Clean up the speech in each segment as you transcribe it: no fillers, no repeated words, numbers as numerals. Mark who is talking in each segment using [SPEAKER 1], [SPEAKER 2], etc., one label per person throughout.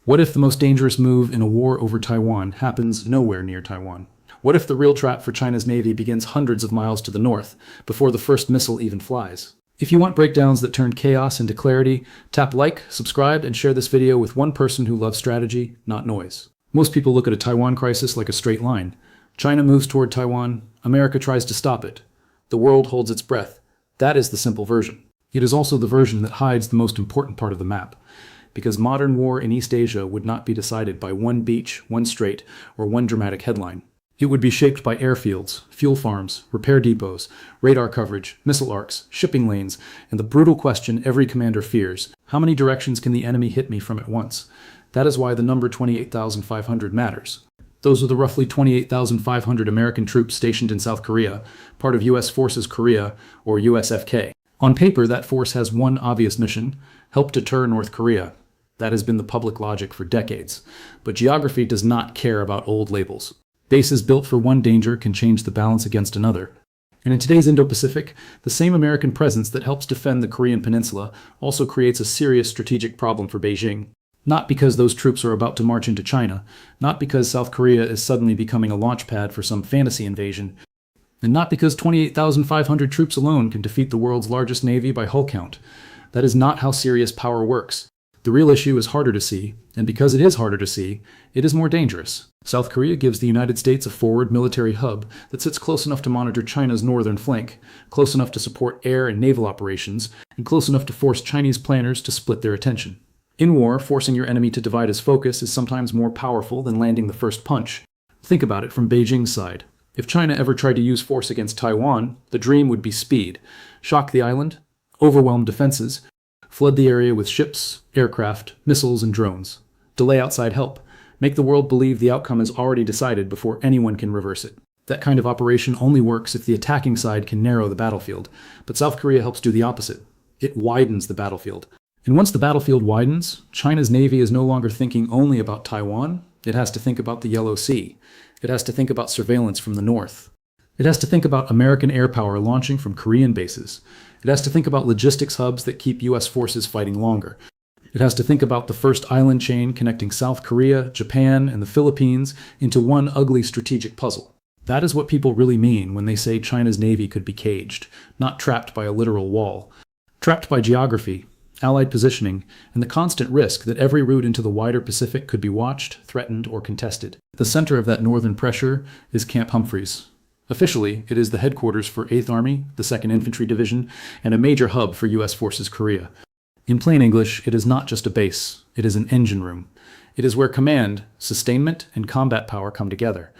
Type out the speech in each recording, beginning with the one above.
[SPEAKER 1] What if the most dangerous move in a war over Taiwan happens nowhere near Taiwan? What if the real trap for China's Navy begins hundreds of miles to the north, before the first missile even flies? If you want breakdowns that turn chaos into clarity, tap like, subscribe, and share this video with one person who loves strategy, not noise. Most people look at a Taiwan crisis like a straight line. China moves toward Taiwan, America tries to stop it. The world holds its breath. That is the simple version. It is also the version that hides the most important part of the map, because modern war in East Asia would not be decided by one beach, one strait, or one dramatic headline. It would be shaped by airfields, fuel farms, repair depots, radar coverage, missile arcs, shipping lanes, and the brutal question every commander fears: how many directions can the enemy hit me from at once? That is why the number 28,500 matters. Those are the roughly 28,500 American troops stationed in South Korea, part of U.S. Forces Korea, or USFK. On paper, that force has one obvious mission: help deter North Korea. That has been the public logic for decades. But geography does not care about old labels. Bases built for one danger can change the balance against another. And in today's Indo-Pacific, the same American presence that helps defend the Korean peninsula also creates a serious strategic problem for Beijing. Not because those troops are about to march into China, not because South Korea is suddenly becoming a launch pad for some fantasy invasion, and not because 28,500 troops alone can defeat the world's largest navy by hull count. That is not how serious power works. The real issue is harder to see, and because it is harder to see, it is more dangerous. South Korea gives the United States a forward military hub that sits close enough to monitor China's northern flank, close enough to support air and naval operations, and close enough to force Chinese planners to split their attention. In war, forcing your enemy to divide his focus is sometimes more powerful than landing the first punch. Think about it from Beijing's side. If China ever tried to use force against Taiwan, the dream would be speed. Shock the island, overwhelm defenses, flood the area with ships, aircraft, missiles, and drones. Delay outside help. Make the world believe the outcome is already decided before anyone can reverse it. That kind of operation only works if the attacking side can narrow the battlefield. But South Korea helps do the opposite. It widens the battlefield. And once the battlefield widens, China's Navy is no longer thinking only about Taiwan. It has to think about the Yellow Sea. It has to think about surveillance from the north. It has to think about American air power launching from Korean bases. It has to think about logistics hubs that keep U.S. forces fighting longer. It has to think about the first island chain connecting South Korea, Japan, and the Philippines into one ugly strategic puzzle. That is what people really mean when they say China's Navy could be caged, not trapped by a literal wall. Trapped by geography, Allied positioning, and the constant risk that every route into the wider Pacific could be watched, threatened, or contested. The center of that northern pressure is Camp Humphreys. Officially, it is the headquarters for 8th Army, the 2nd Infantry Division, and a major hub for U.S. Forces Korea. In plain English, it is not just a base, it is an engine room. It is where command, sustainment, and combat power come together.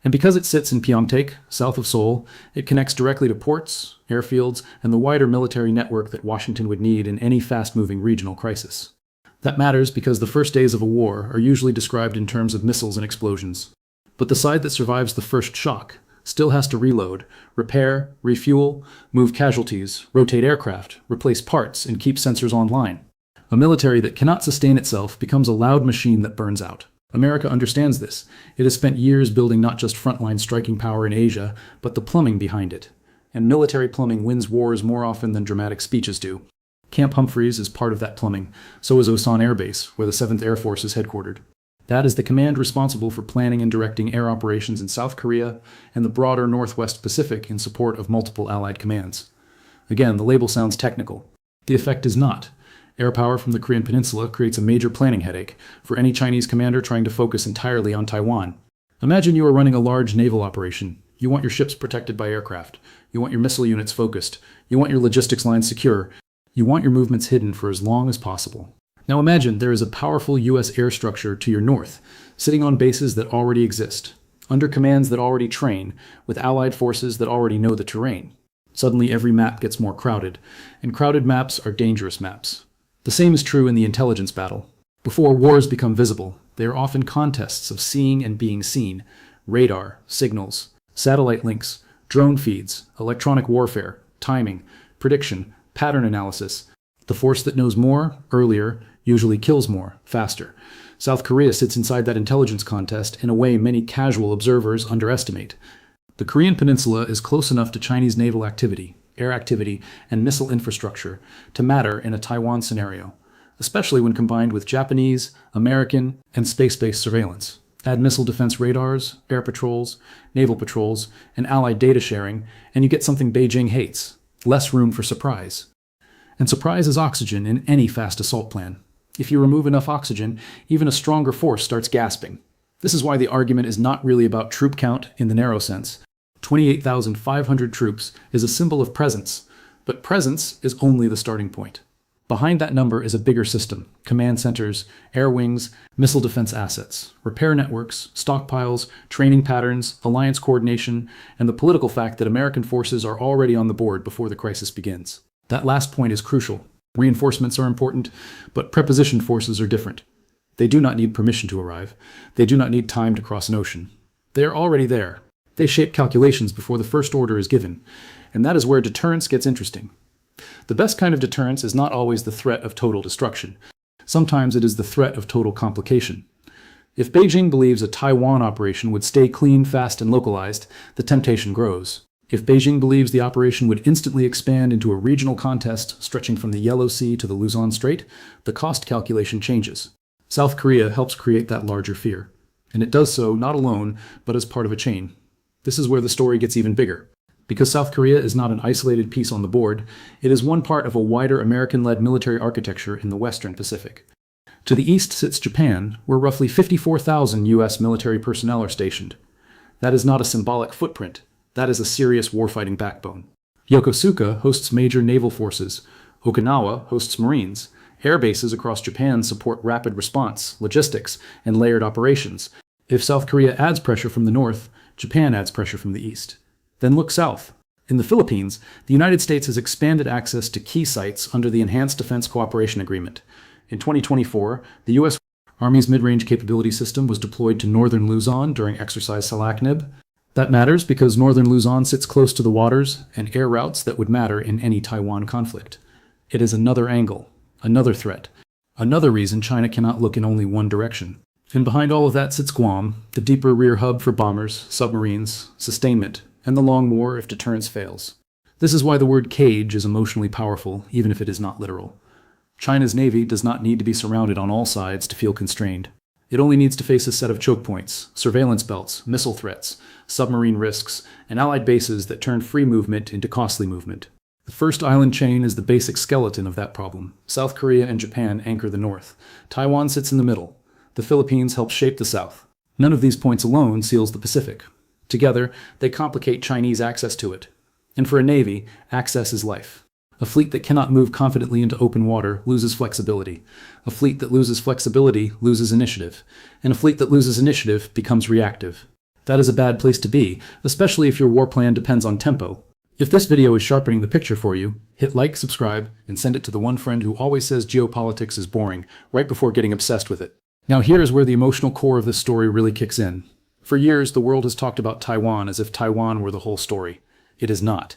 [SPEAKER 1] And because it sits in Pyeongtaek, south of Seoul, it connects directly to ports, airfields, and the wider military network that Washington would need in any fast-moving regional crisis. That matters because the first days of a war are usually described in terms of missiles and explosions. But the side that survives the first shock still has to reload, repair, refuel, move casualties, rotate aircraft, replace parts, and keep sensors online. A military that cannot sustain itself becomes a loud machine that burns out. America understands this. It has spent years building not just frontline striking power in Asia, but the plumbing behind it. And military plumbing wins wars more often than dramatic speeches do. Camp Humphreys is part of that plumbing. So is Osan Air Base, where the 7th Air Force is headquartered. That is the command responsible for planning and directing air operations in South Korea and the broader Northwest Pacific in support of multiple Allied commands. Again, the label sounds technical. The effect is not. Air power from the Korean peninsula creates a major planning headache for any Chinese commander trying to focus entirely on Taiwan. Imagine you are running a large naval operation. You want your ships protected by aircraft. You want your missile units focused. You want your logistics lines secure. You want your movements hidden for as long as possible. Now imagine there is a powerful U.S. air structure to your north, sitting on bases that already exist, under commands that already train, with Allied forces that already know the terrain. Suddenly every map gets more crowded, and crowded maps are dangerous maps. The same is true in the intelligence battle. Before wars become visible, they are often contests of seeing and being seen: radar, signals, satellite links, drone feeds, electronic warfare, timing, prediction, pattern analysis. The force that knows more, earlier, usually kills more, faster. South Korea sits inside that intelligence contest in a way many casual observers underestimate. The Korean peninsula is close enough to Chinese naval activity, air activity, and missile infrastructure to matter in a Taiwan scenario. especially when combined with Japanese, American, and space-based surveillance. Add missile defense radars, air patrols, naval patrols, and allied data sharing, and you get something Beijing hates: less room for surprise. And surprise is oxygen in any fast assault plan. If you remove enough oxygen, even a stronger force starts gasping. This is why the argument is not really about troop count in the narrow sense. 28,500 troops is a symbol of presence, but presence is only the starting point. Behind that number is a bigger system: command centers, air wings, missile defense assets, repair networks, stockpiles, training patterns, alliance coordination, and the political fact that American forces are already on the board before the crisis begins. That last point is crucial. Reinforcements are important, but prepositioned forces are different. They do not need permission to arrive. They do not need time to cross an ocean. They are already there. They shape calculations before the first order is given, and that is where deterrence gets interesting. The best kind of deterrence is not always the threat of total destruction. Sometimes it is the threat of total complication. If Beijing believes a Taiwan operation would stay clean, fast, and localized, the temptation grows. If Beijing believes the operation would instantly expand into a regional contest stretching from the Yellow Sea to the Luzon Strait, the cost calculation changes. South Korea helps create that larger fear. And it does so not alone, but as part of a chain. This is where the story gets even bigger. Because South Korea is not an isolated piece on the board, it is one part of a wider American-led military architecture in the Western Pacific. To the east sits Japan, where roughly 54,000 U.S. military personnel are stationed. That is not a symbolic footprint. That is a serious warfighting backbone. Yokosuka hosts major naval forces. Okinawa hosts Marines. Air bases across Japan support rapid response, logistics, and layered operations. If South Korea adds pressure from the north, Japan adds pressure from the east. Then look south. In the Philippines, the United States has expanded access to key sites under the Enhanced Defense Cooperation Agreement. In 2024, the U.S. Army's mid-range capability system was deployed to northern Luzon during Exercise Salaknib. That matters because northern Luzon sits close to the waters and air routes that would matter in any Taiwan conflict. It is another angle, another threat, another reason China cannot look in only one direction. And behind all of that sits Guam, the deeper rear hub for bombers, submarines, sustainment, and the long war if deterrence fails. This is why the word cage is emotionally powerful, even if it is not literal. China's navy does not need to be surrounded on all sides to feel constrained. It only needs to face a set of choke points, surveillance belts, missile threats, submarine risks, and allied bases that turn free movement into costly movement. The first island chain is the basic skeleton of that problem. South Korea and Japan anchor the north. Taiwan sits in the middle. The Philippines help shape the south. None of these points alone seals the Pacific. Together, they complicate Chinese access to it. And for a navy, access is life. A fleet that cannot move confidently into open water loses flexibility. A fleet that loses flexibility loses initiative. And a fleet that loses initiative becomes reactive. That is a bad place to be, especially if your war plan depends on tempo. If this video is sharpening the picture for you, hit like, subscribe, and send it to the one friend who always says geopolitics is boring, right before getting obsessed with it. Now here is where the emotional core of this story really kicks in. For years, the world has talked about Taiwan as if Taiwan were the whole story. It is not.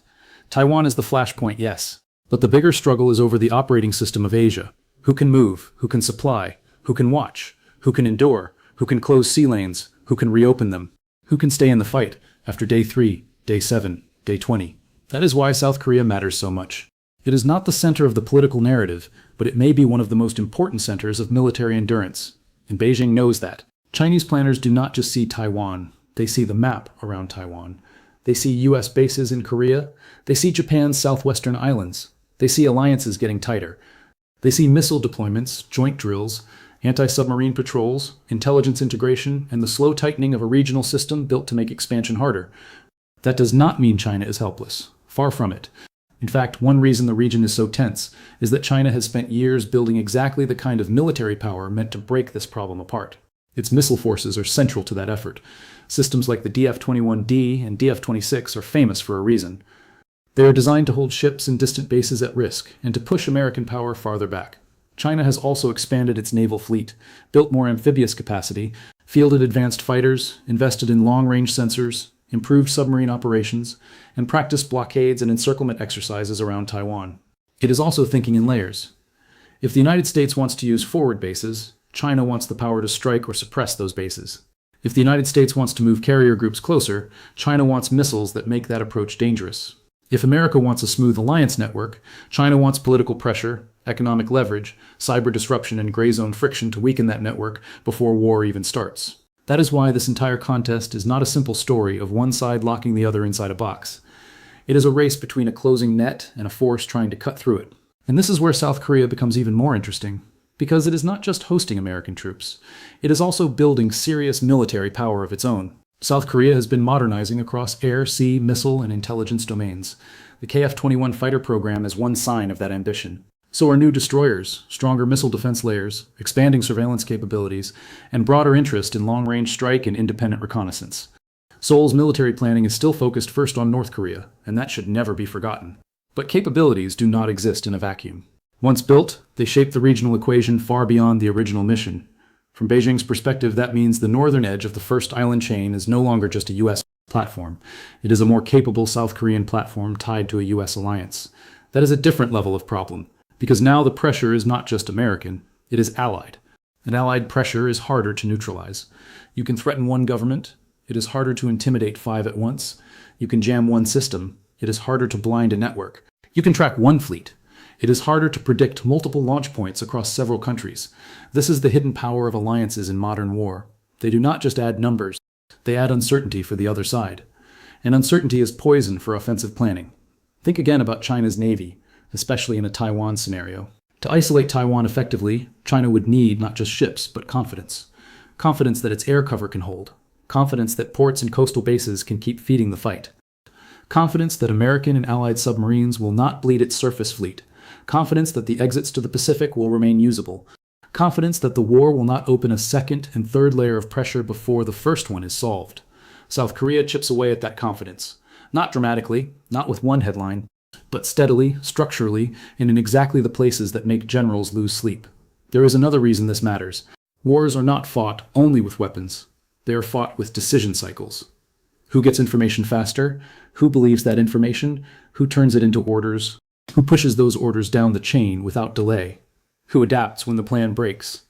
[SPEAKER 1] Taiwan is the flashpoint, yes. But the bigger struggle is over the operating system of Asia. Who can move? Who can supply? Who can watch? Who can endure? Who can close sea lanes? Who can reopen them? Who can stay in the fight after day 3, day 7, day 20? That is why South Korea matters so much. It is not the center of the political narrative, but it may be one of the most important centers of military endurance. And Beijing knows that. Chinese planners do not just see Taiwan. They see the map around Taiwan. They see U.S. bases in Korea. They see Japan's southwestern islands. They see alliances getting tighter. They see missile deployments, joint drills, anti-submarine patrols, intelligence integration, and the slow tightening of a regional system built to make expansion harder. That does not mean China is helpless. Far from it. In fact, one reason the region is so tense is that China has spent years building exactly the kind of military power meant to break this problem apart. Its missile forces are central to that effort. Systems like the DF-21D and DF-26 are famous for a reason. They are designed to hold ships and distant bases at risk and to push American power farther back. China has also expanded its naval fleet, built more amphibious capacity, fielded advanced fighters, invested in long-range sensors, improved submarine operations, and practiced blockades and encirclement exercises around Taiwan. It is also thinking in layers. If the United States wants to use forward bases, China wants the power to strike or suppress those bases. If the United States wants to move carrier groups closer, China wants missiles that make that approach dangerous. If America wants a smooth alliance network, China wants political pressure, economic leverage, cyber disruption, and gray zone friction to weaken that network before war even starts. That is why this entire contest is not a simple story of one side locking the other inside a box. It is a race between a closing net and a force trying to cut through it. And this is where South Korea becomes even more interesting, because it is not just hosting American troops. It is also building serious military power of its own. South Korea has been modernizing across air, sea, missile, and intelligence domains. The KF-21 fighter program is one sign of that ambition. So are new destroyers, stronger missile defense layers, expanding surveillance capabilities, and broader interest in long-range strike and independent reconnaissance. Seoul's military planning is still focused first on North Korea, and that should never be forgotten. But capabilities do not exist in a vacuum. Once built, they shape the regional equation far beyond the original mission. From Beijing's perspective, that means the northern edge of the first island chain is no longer just a U.S. platform. It is a more capable South Korean platform tied to a U.S. alliance. That is a different level of problem, because now the pressure is not just American, it is allied. And allied pressure is harder to neutralize. You can threaten one government, it is harder to intimidate 5 at once. You can jam one system, it is harder to blind a network. You can track one fleet. It is harder to predict multiple launch points across several countries. This is the hidden power of alliances in modern war. They do not just add numbers, they add uncertainty for the other side. And uncertainty is poison for offensive planning. Think again about China's navy, especially in a Taiwan scenario. To isolate Taiwan effectively, China would need not just ships, but confidence. Confidence that its air cover can hold. Confidence that ports and coastal bases can keep feeding the fight. Confidence that American and Allied submarines will not bleed its surface fleet. Confidence that the exits to the Pacific will remain usable. Confidence that the war will not open a second and third layer of pressure before the first one is solved. South Korea chips away at that confidence. Not dramatically, not with one headline, but steadily, structurally, and in exactly the places that make generals lose sleep. There is another reason this matters. Wars are not fought only with weapons. They are fought with decision cycles. Who gets information faster? Who believes that information? Who turns it into orders? Who pushes those orders down the chain without delay? Who adapts when the plan breaks?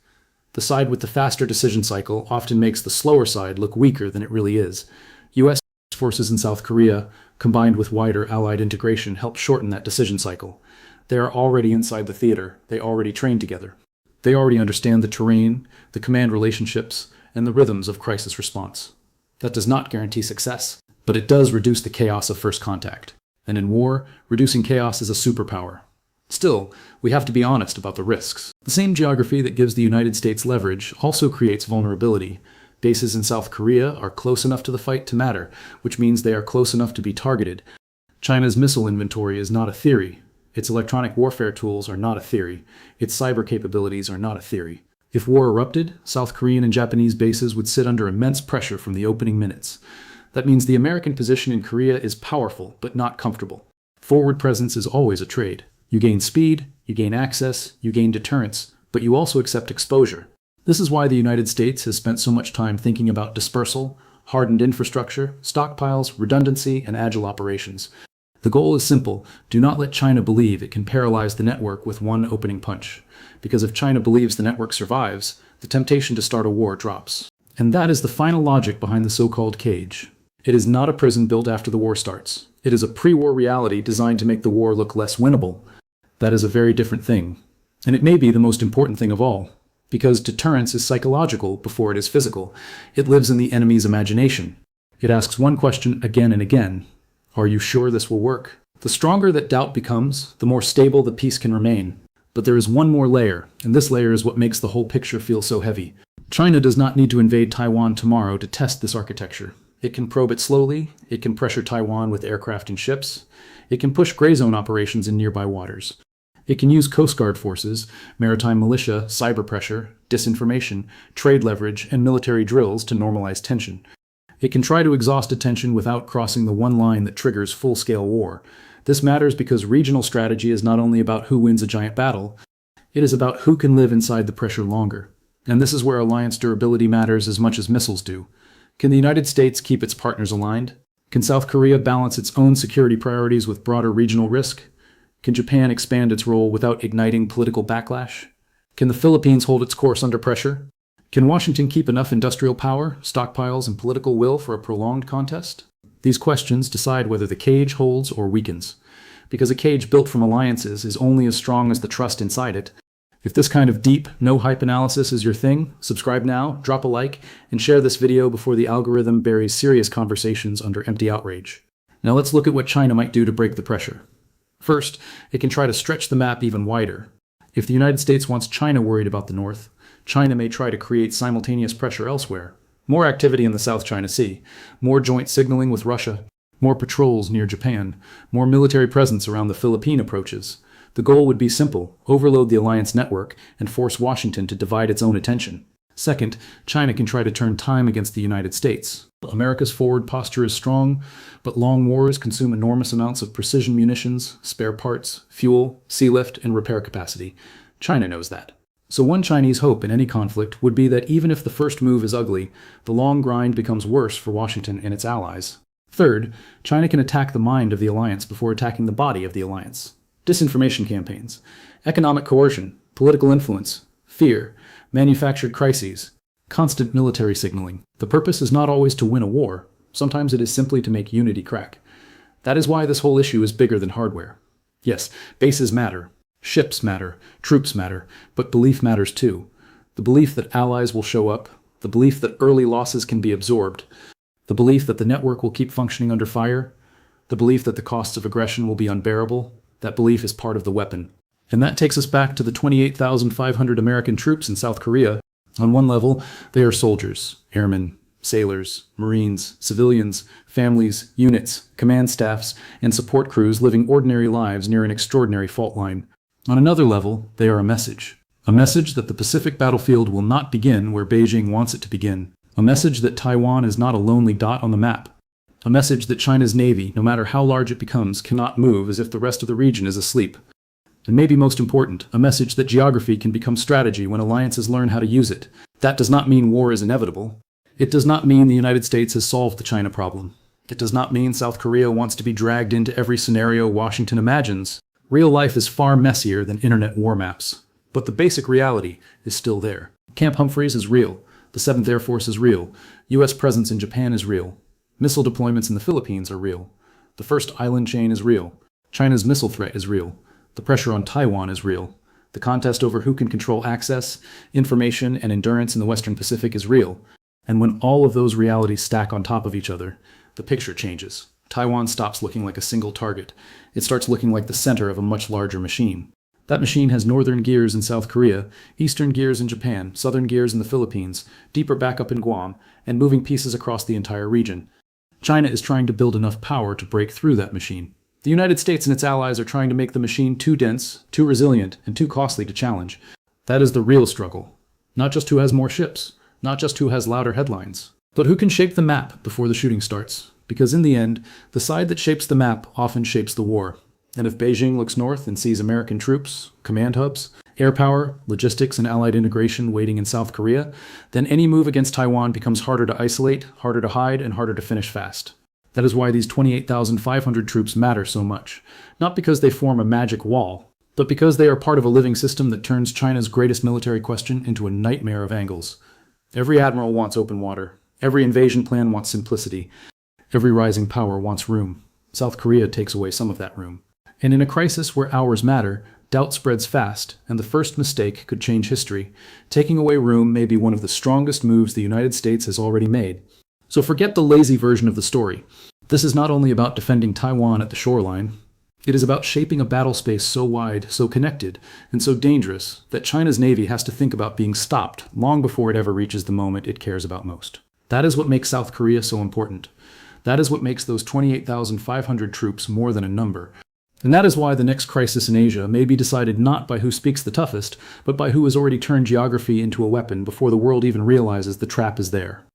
[SPEAKER 1] The side with the faster decision cycle often makes the slower side look weaker than it really is. U.S. forces in South Korea, combined with wider Allied integration, help shorten that decision cycle. They are already inside the theater. They already train together. They already understand the terrain, the command relationships, and the rhythms of crisis response. That does not guarantee success, but it does reduce the chaos of first contact. And in war, reducing chaos is a superpower. Still, we have to be honest about the risks. The same geography that gives the United States leverage also creates vulnerability. Bases in South Korea are close enough to the fight to matter, which means they are close enough to be targeted. China's missile inventory is not a theory. Its electronic warfare tools are not a theory. Its cyber capabilities are not a theory. If war erupted, South Korean and Japanese bases would sit under immense pressure from the opening minutes. That means the American position in Korea is powerful, but not comfortable. Forward presence is always a trade. You gain speed, you gain access, you gain deterrence, but you also accept exposure. This is why the United States has spent so much time thinking about dispersal, hardened infrastructure, stockpiles, redundancy, and agile operations. The goal is simple. Do not let China believe it can paralyze the network with one opening punch. Because if China believes the network survives, the temptation to start a war drops. And that is the final logic behind the so-called cage. It is not a prison built after the war starts. It is a pre-war reality designed to make the war look less winnable. That is a very different thing. And it may be the most important thing of all. Because deterrence is psychological before it is physical. It lives in the enemy's imagination. It asks one question again and again. Are you sure this will work? The stronger that doubt becomes, the more stable the peace can remain. But there is one more layer, and this layer is what makes the whole picture feel so heavy. China does not need to invade Taiwan tomorrow to test this architecture. It can probe it slowly, it can pressure Taiwan with aircraft and ships, it can push gray zone operations in nearby waters. It can use Coast Guard forces, maritime militia, cyber pressure, disinformation, trade leverage, and military drills to normalize tension. It can try to exhaust attention without crossing the one line that triggers full-scale war. This matters because regional strategy is not only about who wins a giant battle, it is about who can live inside the pressure longer. And this is where alliance durability matters as much as missiles do. Can the United States keep its partners aligned? Can South Korea balance its own security priorities with broader regional risk? Can Japan expand its role without igniting political backlash? Can the Philippines hold its course under pressure? Can Washington keep enough industrial power, stockpiles, and political will for a prolonged contest? These questions decide whether the cage holds or weakens. Because a cage built from alliances is only as strong as the trust inside it. If this kind of deep, no-hype analysis is your thing, subscribe now, drop a like, and share this video before the algorithm buries serious conversations under empty outrage. Now let's look at what China might do to break the pressure. First, it can try to stretch the map even wider. If the United States wants China worried about the North, China may try to create simultaneous pressure elsewhere. More activity in the South China Sea, more joint signaling with Russia, more patrols near Japan, more military presence around the Philippine approaches. The goal would be simple: overload the alliance network and force Washington to divide its own attention. Second, China can try to turn time against the United States. America's forward posture is strong, but long wars consume enormous amounts of precision munitions, spare parts, fuel, sea lift, and repair capacity. China knows that. So one Chinese hope in any conflict would be that even if the first move is ugly, the long grind becomes worse for Washington and its allies. Third, China can attack the mind of the alliance before attacking the body of the alliance. Disinformation campaigns, economic coercion, political influence, fear, manufactured crises, constant military signaling. The purpose is not always to win a war. Sometimes it is simply to make unity crack. That is why this whole issue is bigger than hardware. Yes, bases matter. Ships matter, troops matter, but belief matters too. The belief that allies will show up, the belief that early losses can be absorbed, the belief that the network will keep functioning under fire, the belief that the costs of aggression will be unbearable. That belief is part of the weapon. And that takes us back to the 28,500 American troops in South Korea. On one level, they are soldiers, airmen, sailors, Marines, civilians, families, units, command staffs, and support crews living ordinary lives near an extraordinary fault line. On another level, they are a message that the Pacific battlefield will not begin where Beijing wants it to begin, a message that Taiwan is not a lonely dot on the map, a message that China's navy, no matter how large it becomes, cannot move as if the rest of the region is asleep. And maybe most important, a message that geography can become strategy when alliances learn how to use it. That does not mean war is inevitable. It does not mean the United States has solved the China problem. It does not mean South Korea wants to be dragged into every scenario Washington imagines. Real life is far messier than internet war maps. But the basic reality is still there. Camp Humphreys is real. The 7th Air Force is real. U.S. presence in Japan is real. Missile deployments in the Philippines are real. The first island chain is real. China's missile threat is real. The pressure on Taiwan is real. The contest over who can control access, information, and endurance in the Western Pacific is real. And when all of those realities stack on top of each other, the picture changes. Taiwan stops looking like a single target. It starts looking like the center of a much larger machine. That machine has northern gears in South Korea, eastern gears in Japan, southern gears in the Philippines, deeper backup in Guam, and moving pieces across the entire region. China is trying to build enough power to break through that machine. The United States and its allies are trying to make the machine too dense, too resilient, and too costly to challenge. That is the real struggle. Not just who has more ships, not just who has louder headlines, but who can shape the map before the shooting starts. Because in the end, the side that shapes the map often shapes the war. And if Beijing looks north and sees American troops, command hubs, air power, logistics, and allied integration waiting in South Korea, then any move against Taiwan becomes harder to isolate, harder to hide, and harder to finish fast. That is why these 28,500 troops matter so much. Not because they form a magic wall, but because they are part of a living system that turns China's greatest military question into a nightmare of angles. Every admiral wants open water. Every invasion plan wants simplicity. Every rising power wants room. South Korea takes away some of that room. And in a crisis where hours matter, doubt spreads fast, and the first mistake could change history. Taking away room may be one of the strongest moves the United States has already made. So forget the lazy version of the story. This is not only about defending Taiwan at the shoreline. It is about shaping a battle space so wide, so connected, and so dangerous that China's navy has to think about being stopped long before it ever reaches the moment it cares about most. That is what makes South Korea so important. That is what makes those 28,500 troops more than a number. And that is why the next crisis in Asia may be decided not by who speaks the toughest, but by who has already turned geography into a weapon before the world even realizes the trap is there.